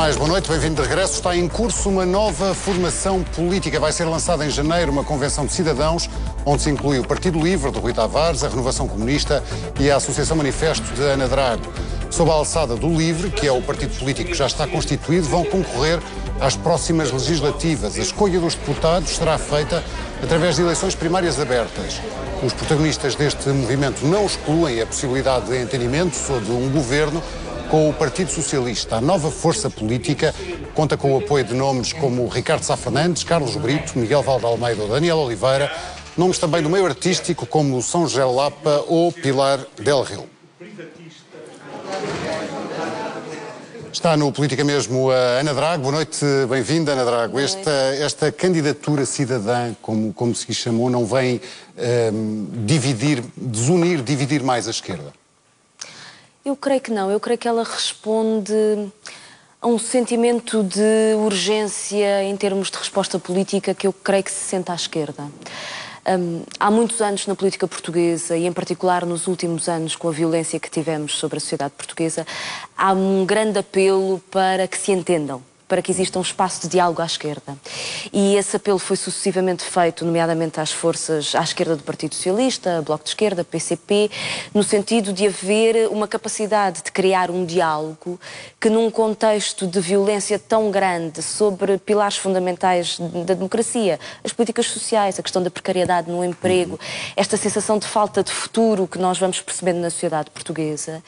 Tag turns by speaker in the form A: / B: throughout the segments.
A: mais, boa noite, bem-vindo de regresso. Está em curso uma nova formação política. Vai ser lançada em janeiro uma convenção de cidadãos, onde se inclui o Partido Livre, de Rui Tavares, a Renovação Comunista e a Associação Manifesto, de Ana Drago. Sob a alçada do Livre, que é o partido político que já está constituído, vão concorrer às próximas legislativas. A escolha dos deputados será feita através de eleições primárias abertas. Os protagonistas deste movimento não excluem a possibilidade de entendimento ou de um governo com o Partido Socialista. A nova força política conta com o apoio de nomes como Ricardo Sá Fernandes, Carlos Brito, Miguel Valde Almeida ou Daniel Oliveira, nomes também do meio artístico como São José Lapa ou Pilar Del Rio. Está no Política Mesmo a Ana Drago. Boa noite, bem-vinda, Ana Drago. Esta candidatura cidadã, como se chamou, não vem dividir mais a esquerda?
B: Eu creio que não. Eu creio que ela responde a um sentimento de urgência em termos de resposta política que eu creio que se sente à esquerda. Há muitos anos na política portuguesa, e em particular nos últimos anos com a violência que tivemos sobre a sociedade portuguesa, há um grande apelo para que se entendam, para que exista um espaço de diálogo à esquerda. E esse apelo foi sucessivamente feito, nomeadamente às forças à esquerda do Partido Socialista, Bloco de Esquerda, PCP, no sentido de haver uma capacidade de criar um diálogo que, num contexto de violência tão grande sobre pilares fundamentais da democracia, as políticas sociais, a questão da precariedade no emprego, esta sensação de falta de futuro que nós vamos percebendo na sociedade portuguesa,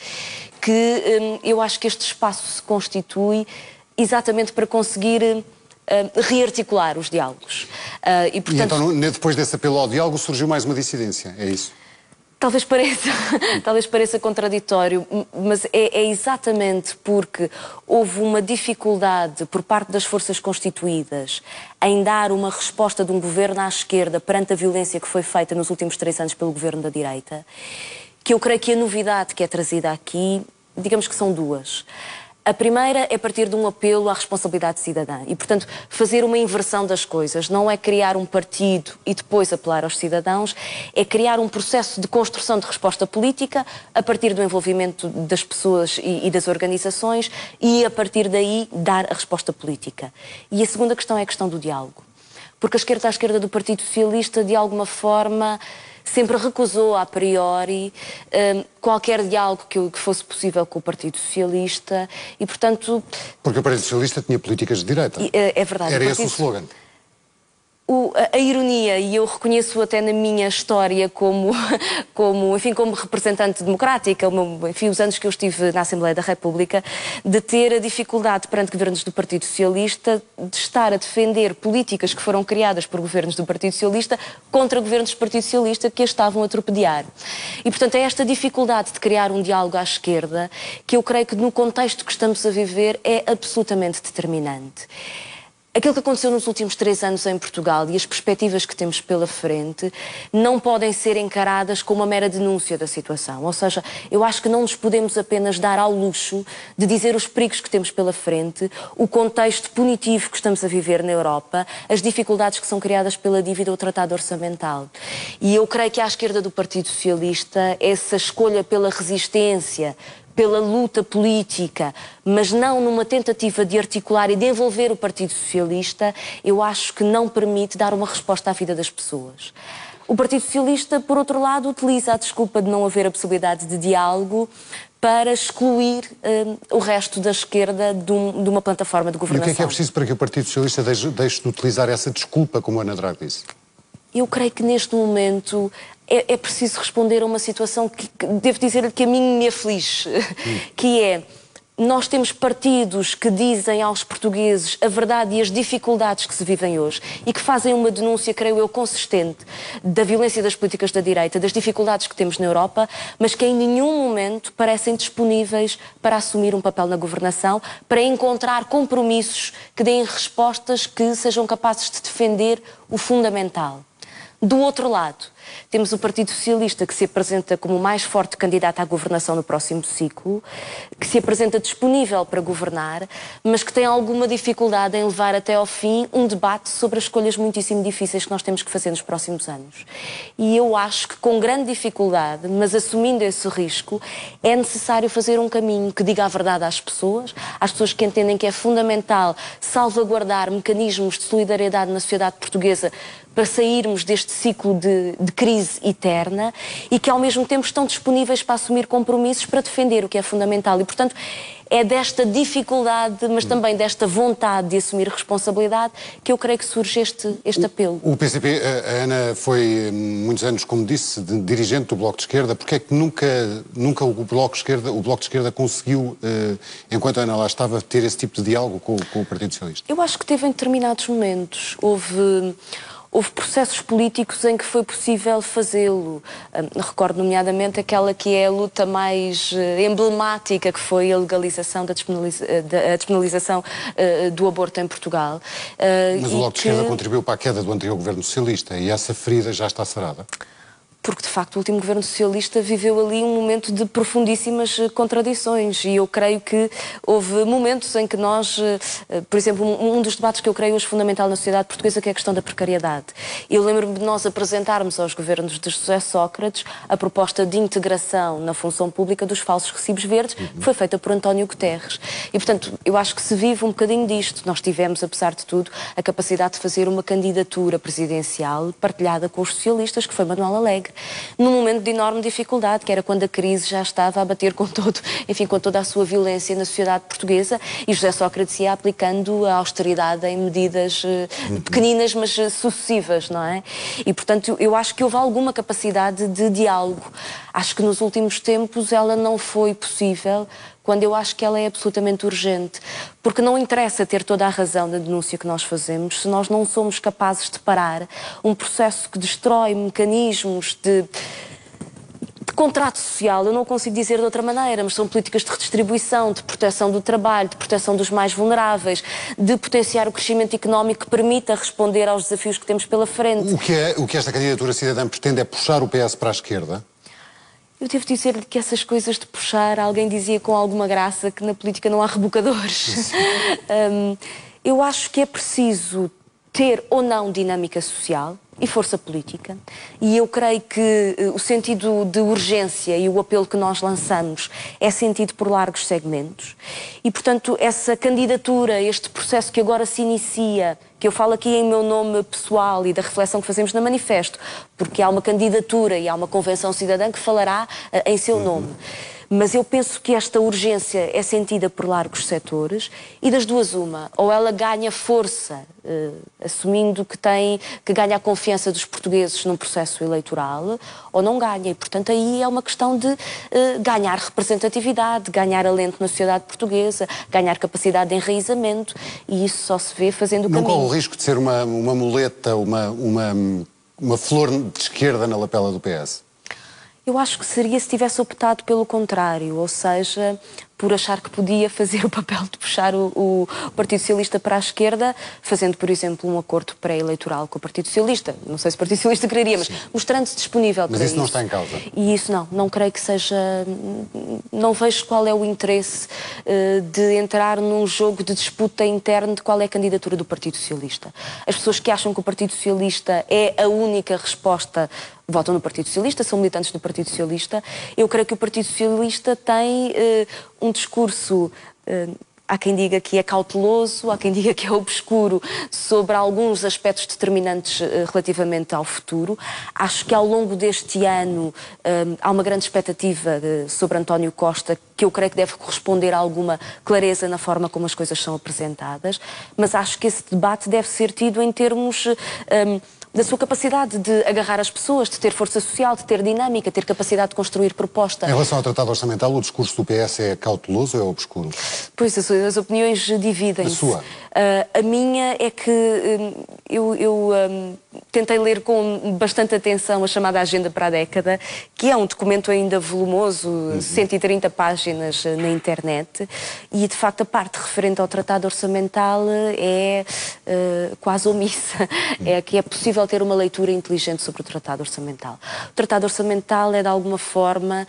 B: que eu acho que este espaço se constitui exatamente para conseguir rearticular os diálogos.
A: E, portanto, então, depois desse apelo ao diálogo, surgiu mais uma dissidência, é isso?
B: Talvez pareça contraditório, mas é exatamente porque houve uma dificuldade por parte das forças constituídas em dar uma resposta de um governo à esquerda perante a violência que foi feita nos últimos 3 anos pelo governo da direita, que eu creio que a novidade que é trazida aqui, digamos que são duas. A primeira é partir de um apelo à responsabilidade cidadã e, portanto, fazer uma inversão das coisas. Não é criar um partido e depois apelar aos cidadãos, é criar um processo de construção de resposta política a partir do envolvimento das pessoas e das organizações e, a partir daí, dar a resposta política. E a segunda questão é a questão do diálogo. Porque a esquerda à esquerda do Partido Socialista, de alguma forma, sempre recusou a priori qualquer diálogo que fosse possível com o Partido Socialista e, portanto...
A: Porque o Partido Socialista tinha políticas de direita.
B: É verdade.
A: Era esse o slogan.
B: A ironia, e eu reconheço até na minha história como representante democrática, os anos que eu estive na Assembleia da República, de ter a dificuldade perante governos do Partido Socialista de estar a defender políticas que foram criadas por governos do Partido Socialista contra governos do Partido Socialista que as estavam a torpedear. E, portanto, é esta dificuldade de criar um diálogo à esquerda que eu creio que no contexto que estamos a viver é absolutamente determinante. Aquilo que aconteceu nos últimos 3 anos em Portugal e as perspectivas que temos pela frente não podem ser encaradas como uma mera denúncia da situação. Ou seja, eu acho que não nos podemos apenas dar ao luxo de dizer os perigos que temos pela frente, o contexto punitivo que estamos a viver na Europa, as dificuldades que são criadas pela dívida ou o tratado orçamental. E eu creio que à esquerda do Partido Socialista, essa escolha pela resistência, pela luta política, mas não numa tentativa de articular e de envolver o Partido Socialista, eu acho que não permite dar uma resposta à vida das pessoas. O Partido Socialista, por outro lado, utiliza a desculpa de não haver a possibilidade de diálogo para excluir o resto da esquerda de uma plataforma de governação.
A: E o que é preciso para que o Partido Socialista deixe de utilizar essa desculpa, como a Ana Drago disse?
B: Eu creio que neste momento é preciso responder a uma situação que devo dizer que a mim me aflige, que é, nós temos partidos que dizem aos portugueses a verdade e as dificuldades que se vivem hoje e que fazem uma denúncia, creio eu, consistente da violência das políticas da direita, das dificuldades que temos na Europa, mas que em nenhum momento parecem disponíveis para assumir um papel na governação, para encontrar compromissos que deem respostas que sejam capazes de defender o fundamental. Do outro lado, Temos o Partido Socialista, que se apresenta como o mais forte candidato à governação no próximo ciclo, que se apresenta disponível para governar, mas que tem alguma dificuldade em levar até ao fim um debate sobre as escolhas muitíssimo difíceis que nós temos que fazer nos próximos anos. E eu acho que com grande dificuldade, mas assumindo esse risco, é necessário fazer um caminho que diga a verdade às pessoas que entendem que é fundamental salvaguardar mecanismos de solidariedade na sociedade portuguesa para sairmos deste ciclo de crise eterna e que ao mesmo tempo estão disponíveis para assumir compromissos para defender o que é fundamental. E, portanto, é desta dificuldade, mas também desta vontade de assumir responsabilidade que eu creio que surge este apelo.
A: O PCP, a Ana foi muitos anos, como disse, dirigente do Bloco de Esquerda. Porquê é que nunca o Bloco de Esquerda conseguiu, enquanto a Ana lá estava, ter esse tipo de diálogo com o Partido Socialista?
B: Eu acho que teve em determinados momentos. Houve processos políticos em que foi possível fazê-lo. Recordo nomeadamente aquela que é a luta mais emblemática, que foi a legalização da despenalização do aborto em Portugal.
A: Mas o Bloco de Esquerda contribuiu para a queda do anterior governo socialista e essa ferida já está sarada?
B: Porque, de facto, o último governo socialista viveu ali um momento de profundíssimas contradições e eu creio que houve momentos em que nós, por exemplo, um dos debates que eu creio hoje fundamental na sociedade portuguesa, que é a questão da precariedade. Eu lembro-me de nós apresentarmos aos governos de José Sócrates a proposta de integração na função pública dos falsos recibos verdes, que foi feita por António Guterres. E, portanto, eu acho que se vive um bocadinho disto. Nós tivemos, apesar de tudo, a capacidade de fazer uma candidatura presidencial partilhada com os socialistas, que foi Manuel Alegre, num momento de enorme dificuldade, que era quando a crise já estava a bater com toda a sua violência na sociedade portuguesa e José Sócrates ia aplicando a austeridade em medidas pequeninas, mas sucessivas, não é? E, portanto, eu acho que houve alguma capacidade de diálogo. Acho que nos últimos tempos ela não foi possível, quando eu acho que ela é absolutamente urgente. Porque não interessa ter toda a razão na denúncia que nós fazemos se nós não somos capazes de parar um processo que destrói mecanismos de contrato social. Eu não consigo dizer de outra maneira, mas são políticas de redistribuição, de proteção do trabalho, de proteção dos mais vulneráveis, de potenciar o crescimento económico que permita responder aos desafios que temos pela frente.
A: O que esta candidatura cidadã pretende é puxar o PS para a esquerda?
B: Eu devo dizer-lhe que essas coisas de puxar, alguém dizia com alguma graça que na política não há rebocadores. Eu acho que é preciso ter ou não dinâmica social e força política, e eu creio que o sentido de urgência e o apelo que nós lançamos é sentido por largos segmentos e, portanto, essa candidatura, este processo que agora se inicia, que eu falo aqui em meu nome pessoal e da reflexão que fazemos na Manifesto, porque há uma candidatura e há uma convenção cidadã que falará em seu nome. Mas eu penso que esta urgência é sentida por largos setores e das duas uma. Ou ela ganha força, assumindo que ganha a confiança dos portugueses num processo eleitoral, ou não ganha. E, portanto, aí é uma questão de ganhar representatividade, ganhar alento na sociedade portuguesa, ganhar capacidade de enraizamento. E isso só se vê fazendo o caminho.
A: Não corre o risco de ser uma muleta, uma flor de esquerda na lapela do PS?
B: Eu acho que seria se tivesse optado pelo contrário, ou seja, por achar que podia fazer o papel de puxar o Partido Socialista para a esquerda, fazendo, por exemplo, um acordo pré-eleitoral com o Partido Socialista. Não sei se o Partido Socialista quereria, mas mostrando-se disponível para isso.
A: Mas isso não está em causa?
B: E isso não creio que seja... Não vejo qual é o interesse de entrar num jogo de disputa interna de qual é a candidatura do Partido Socialista. As pessoas que acham que o Partido Socialista é a única resposta votam no Partido Socialista, são militantes do Partido Socialista. Eu creio que o Partido Socialista tem um discurso, há quem diga que é cauteloso, há quem diga que é obscuro sobre alguns aspectos determinantes relativamente ao futuro. Acho que ao longo deste ano há uma grande expectativa sobre António Costa, que eu creio que deve corresponder a alguma clareza na forma como as coisas são apresentadas, mas acho que esse debate deve ser tido em termos da sua capacidade de agarrar as pessoas, de ter força social, de ter dinâmica, ter capacidade de construir proposta.
A: Em relação ao Tratado Orçamental, o discurso do PS é cauteloso ou é obscuro?
B: Pois, as opiniões dividem-se.
A: A sua?
B: A minha é que eu tentei ler com bastante atenção a chamada Agenda para a Década, que é um documento ainda volumoso, 130 páginas na internet, e de facto a parte referente ao Tratado Orçamental é quase omissa. É que é possível ter uma leitura inteligente sobre o Tratado Orçamental. O Tratado Orçamental é de alguma forma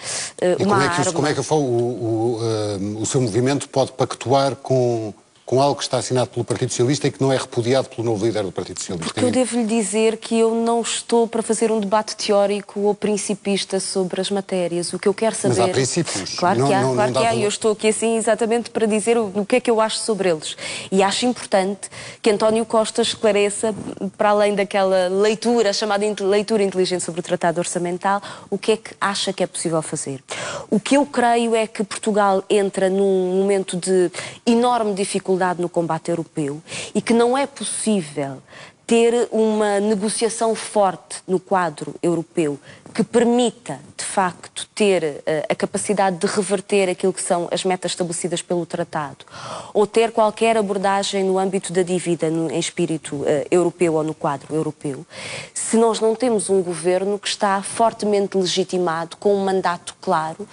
B: uma arma.
A: Como é que o seu movimento pode pactuar com algo que está assinado pelo Partido Socialista e que não é repudiado pelo novo líder do Partido Socialista?
B: Porque eu devo-lhe dizer que eu não estou para fazer um debate teórico ou principista sobre as matérias. O que eu quero saber...
A: Mas há princípios.
B: Claro que há, claro que há. E eu estou aqui assim exatamente para dizer o que é que eu acho sobre eles. E acho importante que António Costa esclareça, para além daquela leitura, chamada leitura inteligente sobre o Tratado Orçamental, o que é que acha que é possível fazer. O que eu creio é que Portugal entra num momento de enorme dificuldade no combate europeu e que não é possível ter uma negociação forte no quadro europeu que permita, de facto, ter a capacidade de reverter aquilo que são as metas estabelecidas pelo tratado, ou ter qualquer abordagem no âmbito da dívida em espírito europeu ou no quadro europeu, se nós não temos um governo que está fortemente legitimado, com um mandato claro,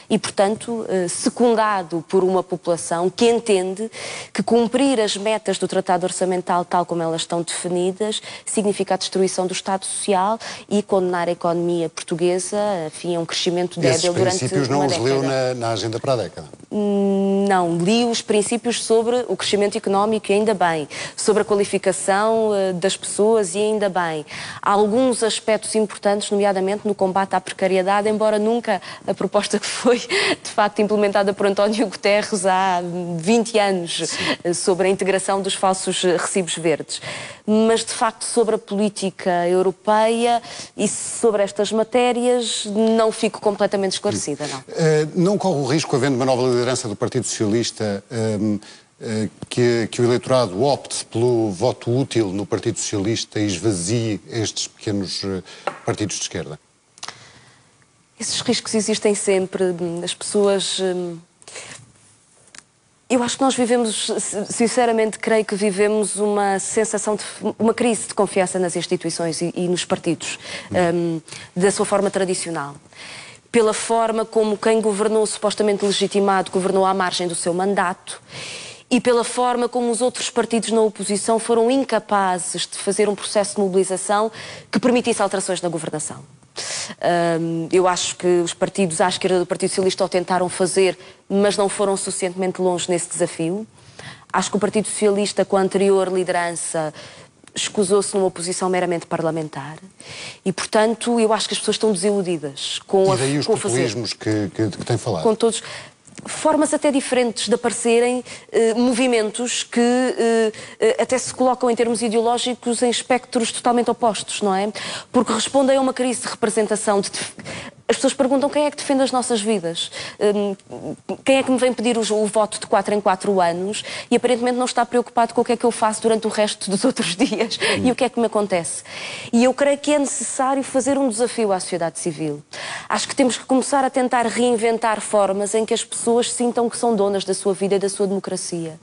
B: e, portanto, secundado por uma população que entende que cumprir as metas do Tratado Orçamental tal como elas estão definidas significa a destruição do Estado Social e condenar a economia portuguesa, enfim, a um crescimento débil durante uma década.
A: Esses princípios não os leu na Agenda para a Década?
B: Não, li os princípios sobre o crescimento económico e ainda bem, sobre a qualificação das pessoas e ainda bem. Há alguns aspectos importantes, nomeadamente no combate à precariedade, embora nunca a proposta que foi de facto implementada por António Guterres há 20 anos sobre a integração dos falsos recibos verdes. Mas de facto sobre a política europeia e sobre estas matérias não fico completamente esclarecida, não.
A: Não corre o risco, havendo uma nova liderança do Partido Socialista, que o eleitorado opte pelo voto útil no Partido Socialista e esvazie estes pequenos partidos de esquerda?
B: Esses riscos existem sempre. As pessoas... Eu acho que nós vivemos, sinceramente, creio que vivemos uma sensação de... uma crise de confiança nas instituições e nos partidos, da sua forma tradicional. Pela forma como quem governou supostamente legitimado governou à margem do seu mandato e pela forma como os outros partidos na oposição foram incapazes de fazer um processo de mobilização que permitisse alterações na governação. Eu acho que os partidos à esquerda do Partido Socialista o tentaram fazer, mas não foram suficientemente longe nesse desafio. Acho que o Partido Socialista, com a anterior liderança, escusou-se numa posição meramente parlamentar e, portanto, eu acho que as pessoas estão desiludidas com
A: e daí os populismos que tem falado?
B: Com todos... Formas até diferentes de aparecerem movimentos que até se colocam em termos ideológicos em espectros totalmente opostos, não é? Porque respondem a uma crise de representação. As pessoas perguntam quem é que defende as nossas vidas, quem é que me vem pedir o voto de 4 em 4 anos e aparentemente não está preocupado com o que é que eu faço durante o resto dos outros dias e o que é que me acontece. E eu creio que é necessário fazer um desafio à sociedade civil. Acho que temos que começar a tentar reinventar formas em que as pessoas sintam que são donas da sua vida e da sua democracia.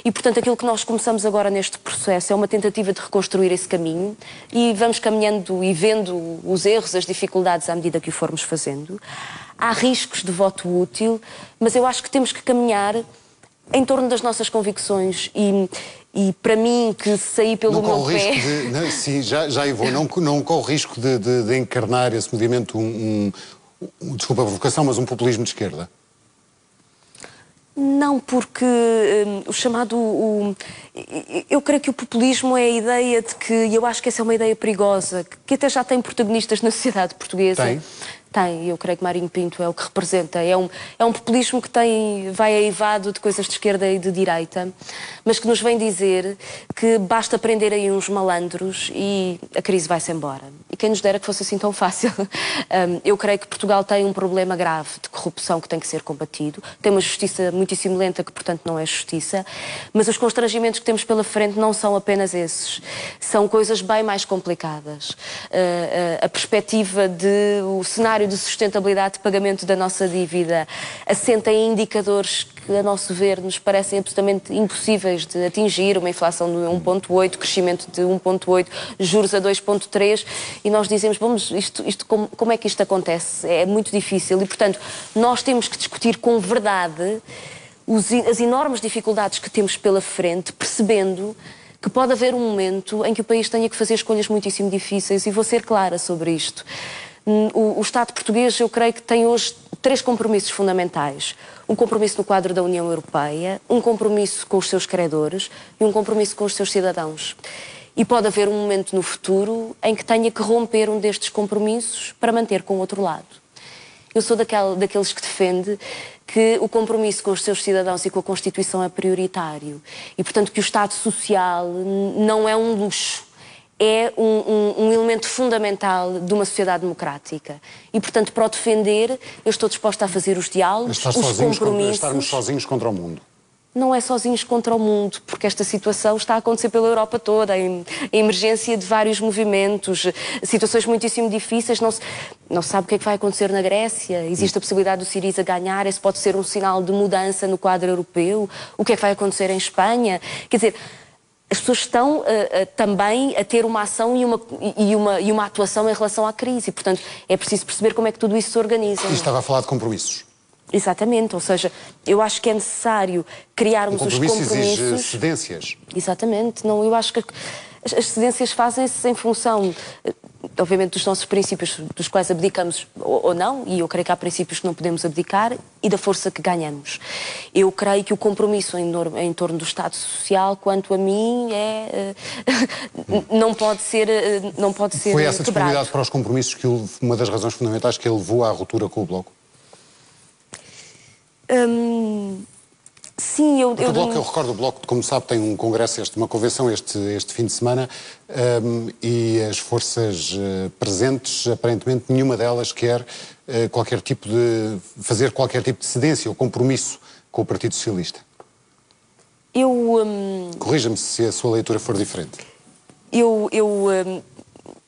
B: E, portanto, aquilo que nós começamos agora neste processo é uma tentativa de reconstruir esse caminho e vamos caminhando e vendo os erros, as dificuldades à medida que o formos fazendo. Há riscos de voto útil, mas eu acho que temos que caminhar em torno das nossas convicções e para mim, que saí pelo meu pé...
A: Sim, já eu vou. Não corre o risco de encarnar esse movimento desculpa a provocação, mas um populismo de esquerda?
B: Não, porque o chamado... eu creio que o populismo é a ideia de que... E eu acho que essa é uma ideia perigosa, que até já tem protagonistas na sociedade portuguesa.
A: Tem?
B: Tem, eu creio que Marinho Pinto é o que representa. É um populismo que vai aivado de coisas de esquerda e de direita, mas que nos vem dizer que basta prender aí uns malandros e a crise vai-se embora. E quem nos dera que fosse assim tão fácil. Eu creio que Portugal tem um problema grave de corrupção que tem que ser combatido. Tem uma justiça muitíssimo lenta que, portanto, não é justiça. Mas os constrangimentos que temos pela frente não são apenas esses. São coisas bem mais complicadas. A perspectiva de... o cenário de sustentabilidade de pagamento da nossa dívida assenta em indicadores que, a nosso ver, nos parecem absolutamente impossíveis de atingir, uma inflação de 1,8, crescimento de 1,8, juros a 2,3, e nós dizemos, vamos, como é que isto acontece? É muito difícil e, portanto, nós temos que discutir com verdade as enormes dificuldades que temos pela frente, percebendo que pode haver um momento em que o país tenha que fazer escolhas muitíssimo difíceis, e vou ser clara sobre isto. O Estado português, eu creio que tem hoje 3 compromissos fundamentais. Um compromisso no quadro da União Europeia, um compromisso com os seus credores e um compromisso com os seus cidadãos. E pode haver um momento no futuro em que tenha que romper um destes compromissos para manter com o outro lado. Eu sou daqueles que defende que o compromisso com os seus cidadãos e com a Constituição é prioritário. E, portanto, que o Estado Social não é um luxo, é um elemento fundamental de uma sociedade democrática. E, portanto, para o defender, eu estou disposta a fazer os diálogos, os compromissos.
A: Estarmos sozinhos contra o mundo.
B: Não é sozinhos contra o mundo, porque esta situação está a acontecer pela Europa toda, a emergência de vários movimentos, situações muitíssimo difíceis, não se sabe o que é que vai acontecer na Grécia, existe a possibilidade do Syriza ganhar, esse pode ser um sinal de mudança no quadro europeu, o que é que vai acontecer em Espanha, quer dizer, as pessoas estão também a ter uma ação e uma atuação em relação à crise, portanto é preciso perceber como é que tudo isso se organiza.
A: E estava a falar de compromissos.
B: Exatamente, ou seja, eu acho que é necessário criarmos os compromissos.
A: Exige cedências.
B: Exatamente, não, eu acho que as cedências fazem-se em função, obviamente, dos nossos princípios, dos quais abdicamos ou não, e eu creio que há princípios que não podemos abdicar, e da força que ganhamos. Eu creio que o compromisso em torno do Estado Social, quanto a mim, não pode ser
A: Foi essa
B: quebrado.
A: disponibilidade para os compromissos que uma das razões fundamentais que ele levou à ruptura com o Bloco?
B: Sim,
A: eu recordo o Bloco, como sabe, tem um congresso, uma convenção este fim de semana, e as forças presentes, aparentemente nenhuma delas quer fazer qualquer tipo de cedência ou compromisso com o Partido Socialista. Corrija-me se a sua leitura for diferente.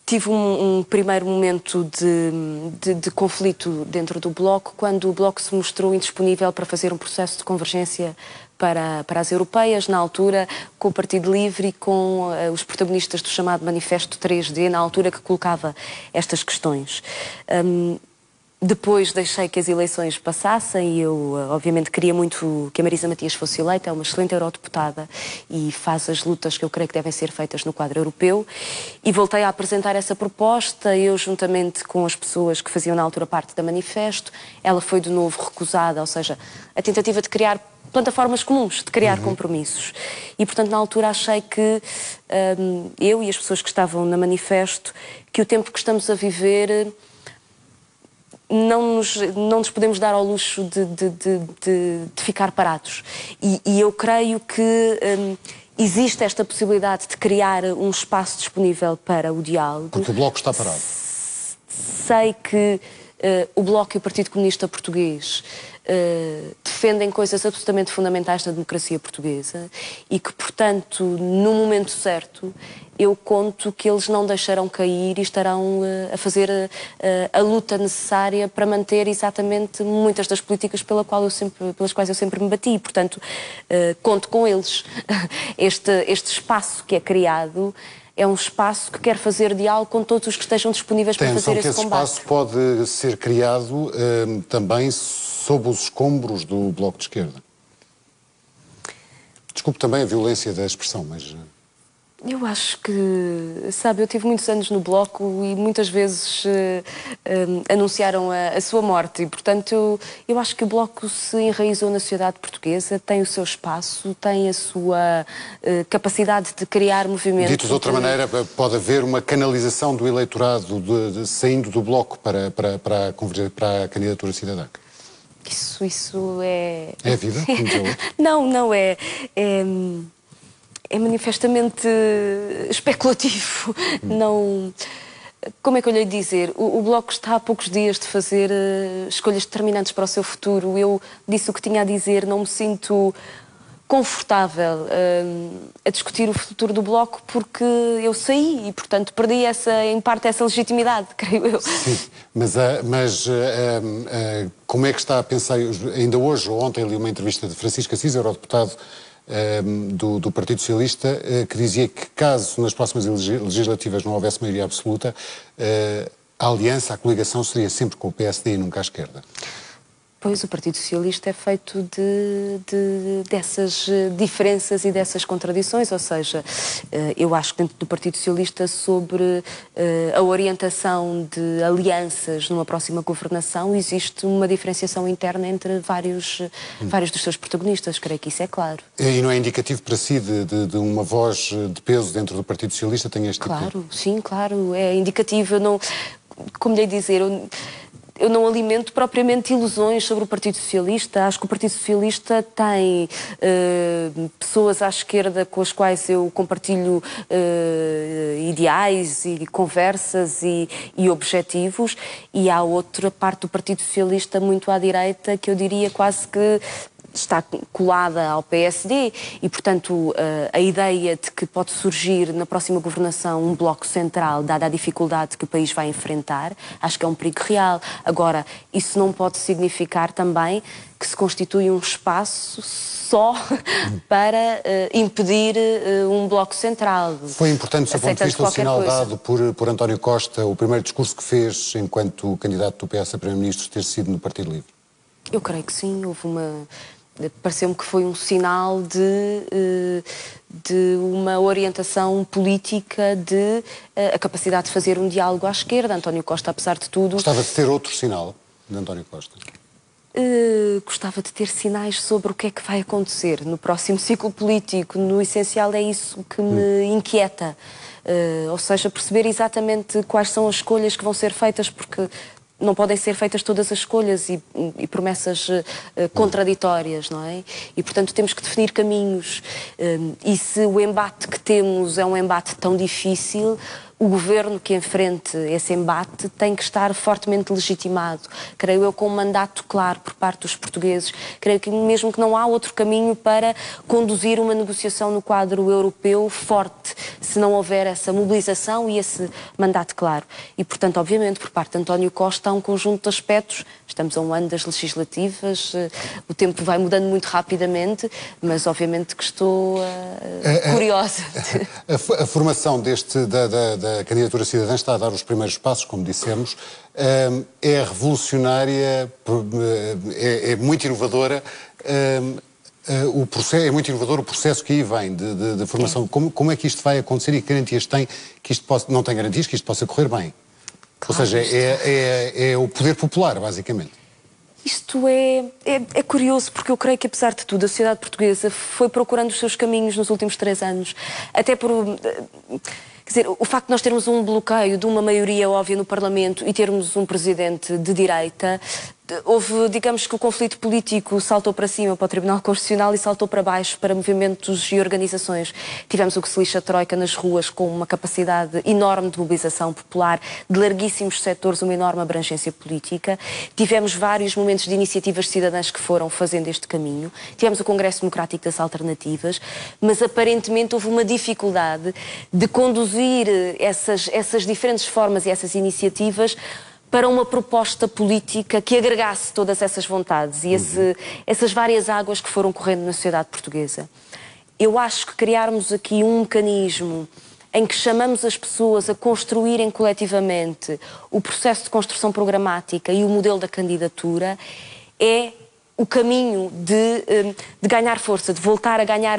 B: Tive um primeiro momento de conflito dentro do Bloco, quando o Bloco se mostrou indisponível para fazer um processo de convergência para as europeias, na altura com o Partido Livre e com os protagonistas do chamado Manifesto 3D, na altura que colocava estas questões. Depois deixei que as eleições passassem e eu, obviamente, queria muito que a Marisa Matias fosse eleita, é uma excelente eurodeputada e faz as lutas que eu creio que devem ser feitas no quadro europeu. E voltei a apresentar essa proposta, eu juntamente com as pessoas que faziam na altura parte da Manifesto. Ela foi de novo recusada, ou seja, a tentativa de criar plataformas comuns, de criar compromissos. E, portanto, na altura achei que eu e as pessoas que estavam na Manifesto, que o tempo que estamos a viver não nos podemos dar ao luxo de ficar parados. E eu creio que existe esta possibilidade de criar um espaço disponível para o diálogo.
A: Porque o Bloco está parado.
B: Sei que o Bloco e o Partido Comunista Português defendem coisas absolutamente fundamentais da democracia portuguesa e que, portanto, no momento certo, eu conto que eles não deixarão cair e estarão a fazer a luta necessária para manter exatamente muitas das políticas pelas quais eu sempre me bati. Portanto, conto com eles. Este espaço que é criado é um espaço que quer fazer diálogo com todos os que estejam disponíveis para fazer esse combate.
A: Esse espaço pode ser criado também sob os escombros do Bloco de Esquerda. Desculpe também a violência da expressão, mas...
B: Eu acho que, sabe, eu tive muitos anos no Bloco e muitas vezes anunciaram a sua morte e, portanto, eu acho que o Bloco se enraizou na sociedade portuguesa, tem o seu espaço, tem a sua capacidade de criar movimentos.
A: Dito de outra maneira, pode haver uma canalização do eleitorado saindo do Bloco para a candidatura cidadã?
B: Isso é...
A: É a vida?
B: Não é... É manifestamente especulativo. Não... Como é que eu lhe hei de dizer? O Bloco está há poucos dias de fazer escolhas determinantes para o seu futuro. Eu disse o que tinha a dizer, não me sinto confortável a discutir o futuro do Bloco porque eu saí e, portanto, perdi em parte essa legitimidade, creio eu.
A: Sim, mas como é que está a pensar, ainda hoje ou ontem li uma entrevista de Francisco Assis, eurodeputado do Partido Socialista, que dizia que caso nas próximas legislativas não houvesse maioria absoluta, a aliança, a coligação seria sempre com o PSD e nunca à esquerda.
B: Pois, o Partido Socialista é feito dessas diferenças e dessas contradições, ou seja, eu acho que dentro do Partido Socialista, sobre a orientação de alianças numa próxima governação, existe uma diferenciação interna entre vários dos seus protagonistas, creio que isso é claro.
A: E não é indicativo para si de uma voz de peso dentro do Partido Socialista? Tem este tipo
B: Claro, sim, claro, é indicativo. Eu não, como lhe dizer, eu não alimento propriamente ilusões sobre o Partido Socialista. Acho que o Partido Socialista tem pessoas à esquerda com as quais eu compartilho ideais e conversas e objetivos, e há outra parte do Partido Socialista muito à direita que eu diria quase que está colada ao PSD e, portanto, a ideia de que pode surgir na próxima governação um bloco central, dada a dificuldade que o país vai enfrentar, acho que é um perigo real. Agora, isso não pode significar também que se constitui um espaço só para impedir um bloco central.
A: Foi importante, do seu ponto de vista, o sinal dado por António Costa, o primeiro discurso que fez enquanto candidato do PS a Primeiro-Ministro, ter sido no Partido Livre?
B: Eu creio que sim, pareceu-me que foi um sinal de uma orientação política, de a capacidade de fazer um diálogo à esquerda. António Costa, apesar de tudo...
A: Gostava de ter outro sinal de António Costa?
B: Gostava de ter sinais sobre o que é que vai acontecer no próximo ciclo político. No essencial é isso que me inquieta. Ou seja, perceber exatamente quais são as escolhas que vão ser feitas, porque não podem ser feitas todas as escolhas e promessas contraditórias, não é? E, portanto, temos que definir caminhos. E se o embate que temos é um embate tão difícil, o governo que enfrente esse embate tem que estar fortemente legitimado. Creio eu, com um mandato claro por parte dos portugueses. Creio que mesmo que não há outro caminho para conduzir uma negociação no quadro europeu forte, se não houver essa mobilização e esse mandato claro. E, portanto, obviamente, por parte de António Costa, há um conjunto de aspectos. Estamos a um ano das legislativas, o tempo vai mudando muito rapidamente, mas obviamente que estou curiosa.
A: A formação da candidatura cidadã está a dar os primeiros passos, como dissemos, é revolucionária, é muito inovadora. É muito inovador o processo que aí vem de formação. Como é que isto vai acontecer e que garantias tem que isto não tem garantias que isto possa correr bem? Claro, ou seja, é o poder popular, basicamente.
B: Isto é curioso, porque eu creio que, apesar de tudo, a sociedade portuguesa foi procurando os seus caminhos nos últimos 3 anos. Até por... Quer dizer, o facto de nós termos um bloqueio de uma maioria óbvia no Parlamento e termos um presidente de direita, houve, digamos que o conflito político saltou para cima, para o Tribunal Constitucional, e saltou para baixo para movimentos e organizações. Tivemos o que se lixa a Troika nas ruas, com uma capacidade enorme de mobilização popular, de larguíssimos setores, uma enorme abrangência política. Tivemos vários momentos de iniciativas cidadãs que foram fazendo este caminho. Tivemos o Congresso Democrático das Alternativas, mas aparentemente houve uma dificuldade de conduzir essas diferentes formas e essas iniciativas para uma proposta política que agregasse todas essas vontades e essas várias águas que foram correndo na sociedade portuguesa. Eu acho que criarmos aqui um mecanismo em que chamamos as pessoas a construírem coletivamente o processo de construção programática e o modelo da candidatura é o caminho de ganhar força, de voltar a ganhar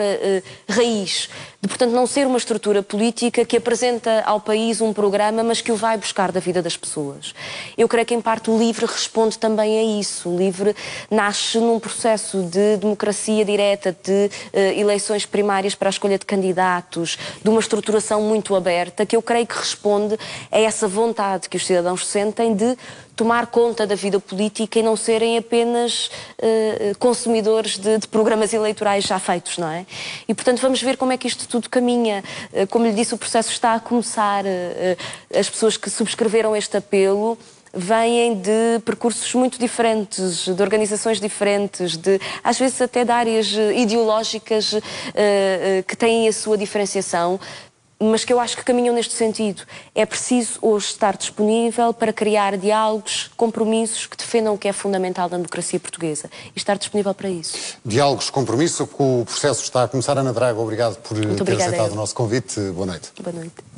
B: raiz, de, portanto, não ser uma estrutura política que apresenta ao país um programa, mas que o vai buscar da vida das pessoas. Eu creio que, em parte, o LIVRE responde também a isso. O LIVRE nasce num processo de democracia direta, de eleições primárias para a escolha de candidatos, de uma estruturação muito aberta, que eu creio que responde a essa vontade que os cidadãos sentem de tomar conta da vida política e não serem apenas consumidores de programas eleitorais já feitos, não é? E, portanto, vamos ver como é que isto tudo caminha. Como lhe disse, o processo está a começar. As pessoas que subscreveram este apelo vêm de percursos muito diferentes, de organizações diferentes, às vezes até de áreas ideológicas que têm a sua diferenciação, mas que eu acho que caminham neste sentido. É preciso hoje estar disponível para criar diálogos, compromissos que defendam o que é fundamental na democracia portuguesa e estar disponível para isso.
A: Diálogos, compromisso, que o processo está a começar. Ana Draga, obrigado por ter aceitado o nosso convite. Boa noite.
B: Boa noite.